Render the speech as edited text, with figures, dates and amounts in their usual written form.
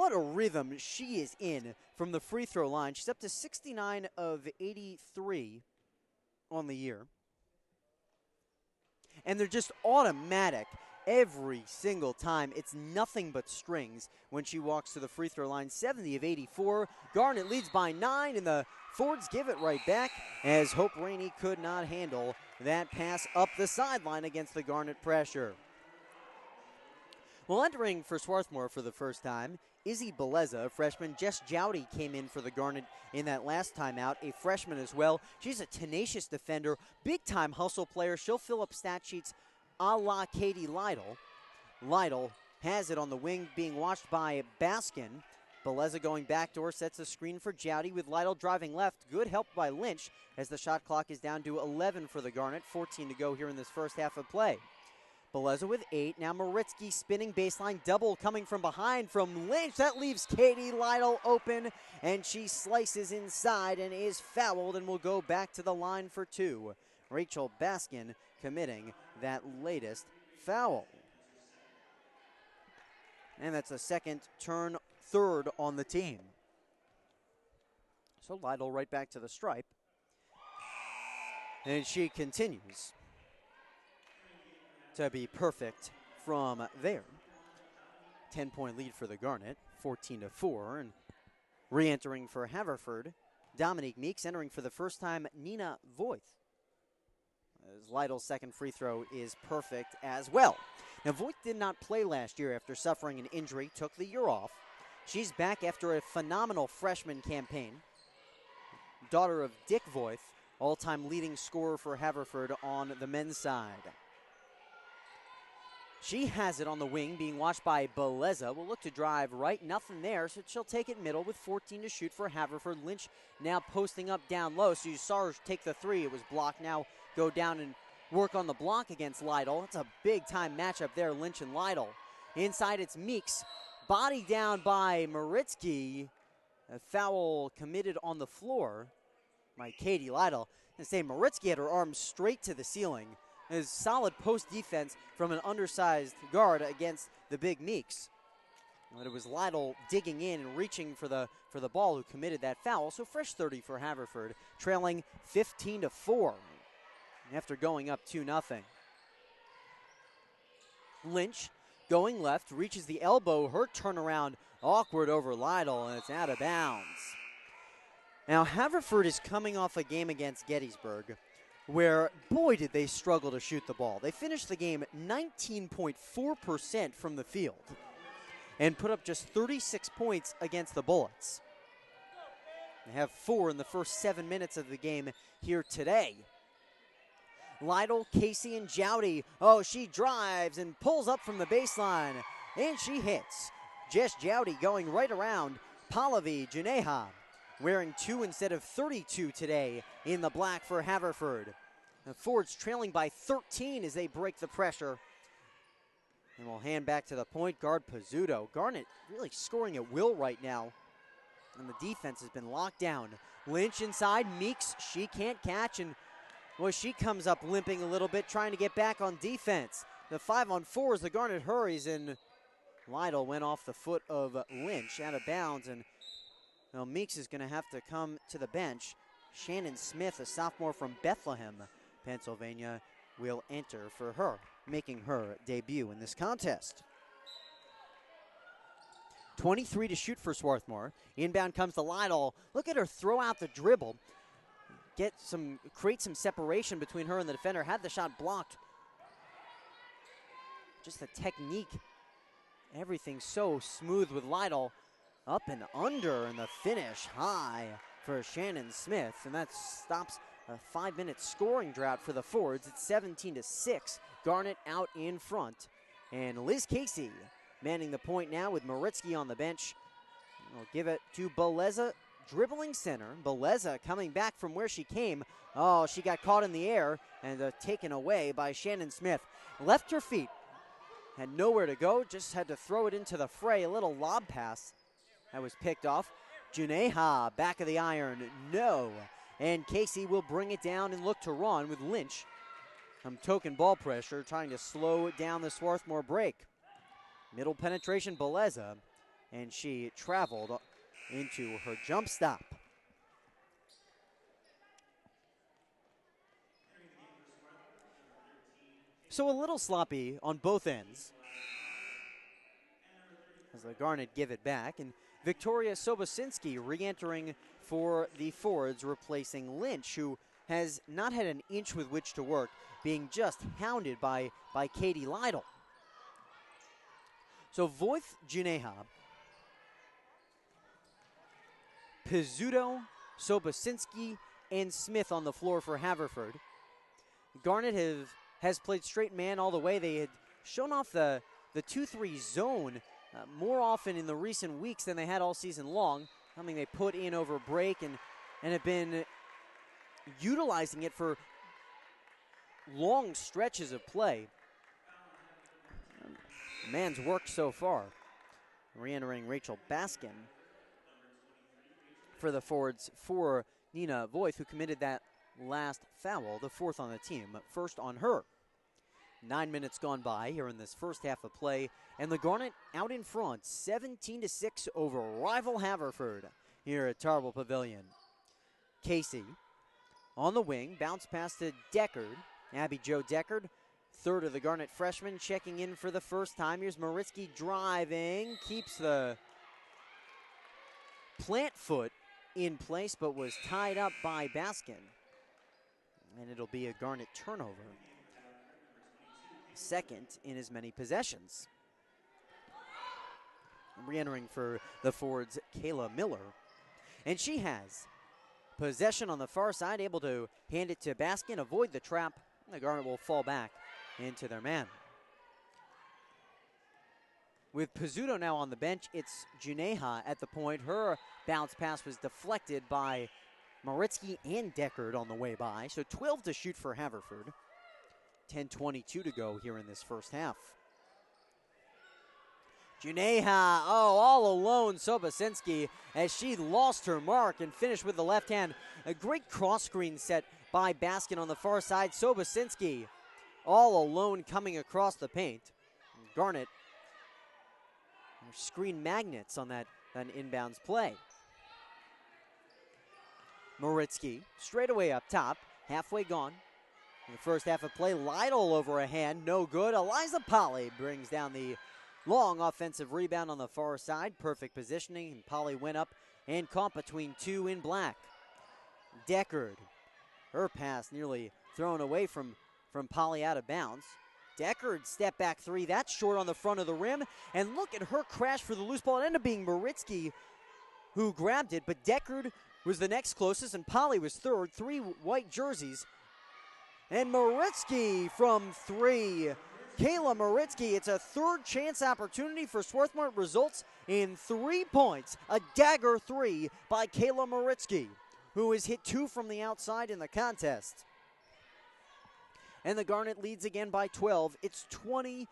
what a rhythm she is in from the free throw line. She's up to 69 of 83 on the year. And they're just automatic every single time. It's nothing but strings when she walks to the free throw line. 70 of 84. Garnet leads by 9, and the Fords give it right back as Hope Rainey could not handle that pass up the sideline against the Garnet pressure. Well, entering for Swarthmore for the first time, Izzy Beleza, a freshman. Jess Jowdy came in for the Garnet in that last timeout, a freshman as well. She's a tenacious defender, big-time hustle player. She'll fill up stat sheets a la Katie Lytle. Lytle has it on the wing, being watched by Baskin. Beleza going backdoor, sets a screen for Jowdy with Lytle driving left. Good help by Lynch as the shot clock is down to 11 for the Garnet. 14 to go here in this first half of play. Beleza with 8. Now Maritzky spinning baseline double coming from behind from Lynch. That leaves Katie Lytle open, and she slices inside and is fouled and will go back to the line for 2. Rachel Baskin committing that latest foul. And that's a second turn, third on the team. So Lytle right back to the stripe. And she continues to be perfect from there. 10-point lead for the Garnet, 14-4. And re-entering for Haverford, Dominique Meeks. Entering for the first time, Nina Voith. As Lytle's second free throw is perfect as well. Now, Voigt did not play last year after suffering an injury, took the year off. She's back after a phenomenal freshman campaign. Daughter of Dick Voigt, all-time leading scorer for Haverford on the men's side. She has it on the wing, being watched by Beleza. Will look to drive right, nothing there, so she'll take it middle with 14 to shoot for Haverford. Lynch now posting up down low, so you saw her take the three. It was blocked. Now go down and work on the block against Lytle. It's a big-time matchup there, Lynch and Lytle. Inside, it's Meeks. Body down by Maritzky. A foul committed on the floor by Katie Lytle. And say Maritzky had her arms straight to the ceiling. Is solid post defense from an undersized guard against the big Meeks. But it was Lytle digging in and reaching for the ball who committed that foul. So fresh 30 for Haverford, trailing 15-4 after going up 2-0. Lynch going left, reaches the elbow. Her turnaround awkward over Lytle, and it's out of bounds. Now Haverford is coming off a game against Gettysburg where, boy, did they struggle to shoot the ball. They finished the game 19.4% from the field and put up just 36 points against the Bullets. They have 4 in the first 7 minutes of the game here today. Lytle, Casey, and Jowdy. Oh, she drives and pulls up from the baseline, and she hits. Jess Jowdy going right around Pallavi Juneja, wearing 2 instead of 32 today in the black for Haverford. The Fords trailing by 13 as they break the pressure. And we'll hand back to the point guard, Pizzuto. Garnet really scoring at will right now, and the defense has been locked down. Lynch inside, Meeks, she can't catch, and well, she comes up limping a little bit, trying to get back on defense. The 5-on-4 as the Garnet hurries, and Lytle went off the foot of Lynch, out of bounds, and well, Meeks is going to have to come to the bench. Shannon Smith, a sophomore from Bethlehem, Pennsylvania, will enter for her, making her debut in this contest. 23 to shoot for Swarthmore. Inbound comes to Lytle. Look at her throw out the dribble. Create some separation between her and the defender. Had the shot blocked. Just the technique. Everything so smooth with Lytle. Up and under, and the finish high for Shannon Smith. And that stops a 5-minute scoring drought for the Fords. It's 17-6. Garnet out in front. And Liz Casey manning the point now with Maritzky on the bench. We'll give it to Beleza, dribbling center. Beleza coming back from where she came. Oh, she got caught in the air and taken away by Shannon Smith. Left her feet. Had nowhere to go, just had to throw it into the fray. A little lob pass that was picked off. Juneja, back of the iron, no. And Casey will bring it down and look to run with Lynch. Some token ball pressure, trying to slow down the Swarthmore break. Middle penetration, Beleza. and she traveled into her jump stop. So a little sloppy on both ends as the Garnet give it back, and Victoria Sobocinski re-entering for the forwards, replacing Lynch, who has not had an inch with which to work, being just hounded by Katie Lytle. So Voith, Juneja, Pizzuto, Sobocinski, and Smith on the floor for Haverford. Garnet has played straight man all the way. They had shown off the 2-3 zone more often in the recent weeks than they had all season long, something they put in over break and have been utilizing it for long stretches of play. Man's worked so far. Re-entering Rachel Baskin for the forwards for Nina Voith, who committed that last foul, the fourth on the team, first on her. 9 minutes gone by here in this first half of play, and the Garnet out in front, 17-6 over rival Haverford here at Tarbell Pavilion. Casey on the wing, bounce pass to Deckard. Abby Jo Deckard, third of the Garnet freshman, checking in for the first time. Here's Maritzky driving, keeps the plant foot in place, but was tied up by Baskin. And it'll be a Garnet turnover. Second in as many possessions. Re-entering for the forwards, Kayla Miller. And she has possession on the far side, able to hand it to Baskin, avoid the trap, and the Garnet will fall back into their man. With Pizzuto now on the bench, it's Juneja at the point. Her bounce pass was deflected by Maritzky and Deckard on the way by. So 12 to shoot for Haverford. 10:22 to go here in this first half. Juneja, all alone, Sobocinski, as she lost her mark and finished with the left hand. A great cross screen set by Baskin on the far side. Sobocinski all alone coming across the paint. Garnet screen magnets on that inbounds play. Maritzky straight away up top, halfway gone. In the first half of play, Lytle over a hand, no good. Eliza Polly brings down the long offensive rebound on the far side. Perfect positioning, and Polly went up and caught between two in black. Deckard, her pass nearly thrown away from Polly out of bounds. Deckard step back three, that's short on the front of the rim. And look at her crash for the loose ball. It ended up being Maritzky who grabbed it, but Deckard was the next closest, and Polly was third. Three white jerseys. And Maritzky from three. Kayla Maritzky, it's a third chance opportunity for Swarthmore, results in 3 points. A dagger three by Kayla Maritzky, who has hit two from the outside in the contest. And the Garnet leads again by 12. It's 20-8.